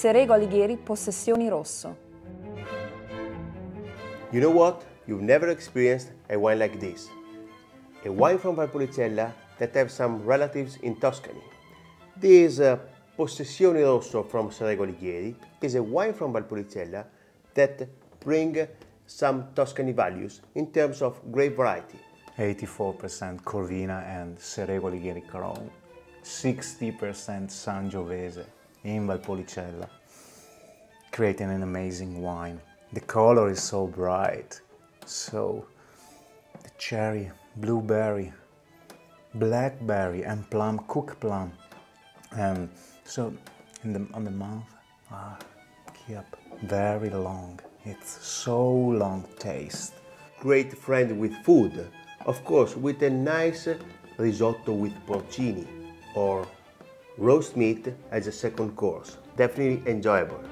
Serego Alighieri Possessioni Rosso. You know what? You've never experienced a wine like this. A wine from Valpolicella that have some relatives in Tuscany. This Possessioni Rosso from Serego Alighieri is a wine from Valpolicella that bring some Tuscany values in terms of grape variety. 84% Corvina and Serego Alighieri Caron, 60% Sangiovese in Valpolicella, creating an amazing wine. The color is so bright, so the cherry, blueberry, blackberry and plum, cooked plum, and so on the mouth, keep very long. It's so long taste. Great friend with food, of course, with a nice risotto with porcini or roast meat as a second course. Definitely enjoyable.